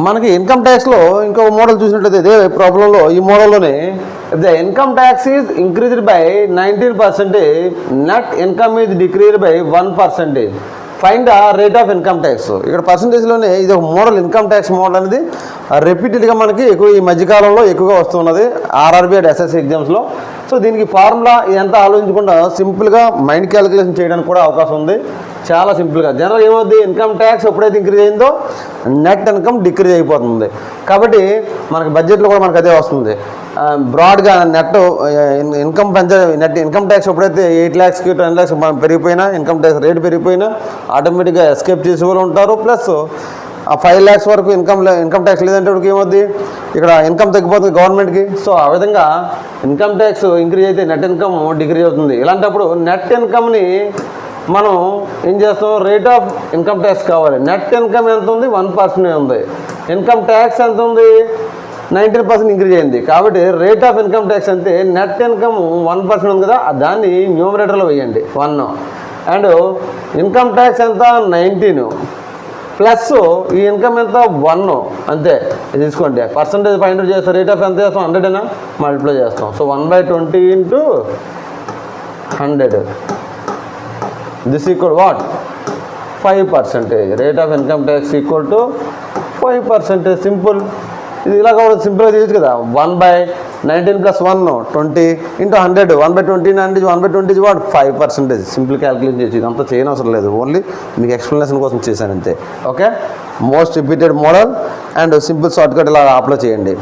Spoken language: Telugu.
మనకి ఇన్కమ్ ట్యాక్స్లో ఇంకొక మోడల్ చూసినట్లయితే ఇదే ప్రాబ్లంలో ఈ మోడల్లోనే the income tax is increased by 19%, net income is decreased by 1%. Find the rate of income tax. ఇక్కడ పర్సంటేజ్లోనే ఇది ఒక మోడల్, ఇన్కమ్ ట్యాక్స్ మోడల్ అనేది రిపీటెడ్గా మనకి ఎక్కువ ఈ మధ్యకాలంలో ఎక్కువగా వస్తున్నది ఆర్ఆర్బీ అండ్ ఎస్ఎస్సి ఎగ్జామ్స్లో. సో దీనికి ఫార్ములా ఎంత ఆలోచించకుండా సింపుల్గా మైండ్ క్యాలిక్యులేషన్ చేయడానికి కూడా అవకాశం ఉంది. చాలా సింపుల్గా జనరల్ ఏమవుద్ది, ఇన్కమ్ ట్యాక్స్ ఎప్పుడైతే ఇంక్రీజ్ అయిందో నెట్ ఇన్కమ్ డిక్రీజ్ అయిపోతుంది. కాబట్టి మనకి బడ్జెట్లో కూడా మనకు అదే వస్తుంది. బ్రాడ్గా net income net income tax ఎప్పుడైతే 8 lakhsకి 10 lakhs మనం పెరిగిపోయినా, ఇన్కమ్ ట్యాక్స్ రేట్ పెరిగిపోయినా ఆటోమేటిక్గా ఎస్కేప్ చేసే వాళ్ళు ఉంటారు. ప్లస్ 5 lakhs వరకు ఇన్కమ్ ట్యాక్స్ లేదంటే ఏమవుద్ది, ఇక్కడ ఇన్కమ్ తగ్గిపోతుంది గవర్నమెంట్కి. సో ఆ విధంగా ఇన్కమ్ ట్యాక్స్ ఇంక్రీజ్ అయితే నెట్ ఇన్కమ్ డిక్రీజ్ అవుతుంది. ఇలాంటప్పుడు నెట్ ఇన్కమ్ని మనం ఏం చేస్తాం, రేట్ ఆఫ్ ఇన్కమ్ ట్యాక్స్ కావాలి. నెట్ ఇన్కమ్ ఎంత ఉంది, 1% ఉంది. ఇన్కమ్ ట్యాక్స్ ఎంత ఉంది, 19% ఇంక్రీజ్ అయింది. కాబట్టి రేట్ ఆఫ్ ఇన్కమ్ ట్యాక్స్ అంటే నెట్ ఇన్కమ్ 1% ఉంది కదా, దాన్ని న్యూమరేటర్లో వేయండి 1. అండ్ ఇన్కమ్ ట్యాక్స్ ఎంత 19 ప్లస్ ఈ ఇన్కమ్ ఎంత 1 అంతే. తీసుకోండి పర్సంటేజ్ ఫైండ్ అవుట్ చేస్తాం. రేట్ ఆఫ్ ఎంత చేస్తాం, 100 మల్టిప్లై చేస్తాం. So 1/20 into 100 this equal what, 5%. Rate of income tax equal to 5%. Simple. ఇది ఇలా కూడా సింపుల్గా చేయొచ్చు కదా. 1/19 + 1 20 ఇంటూ 100. 1/20 అంటే 1/20 వాట్ 5%. సింపుల్ క్యాల్కులేట్ చేసి ఇదంతా చేయనవసరం లేదు, ఓన్లీ మీకు ఎక్స్ప్లెనేషన్ కోసం చేశాను అంతే. Okay, most repeated model and simple shortcut ఇలా అప్లై చేయండి.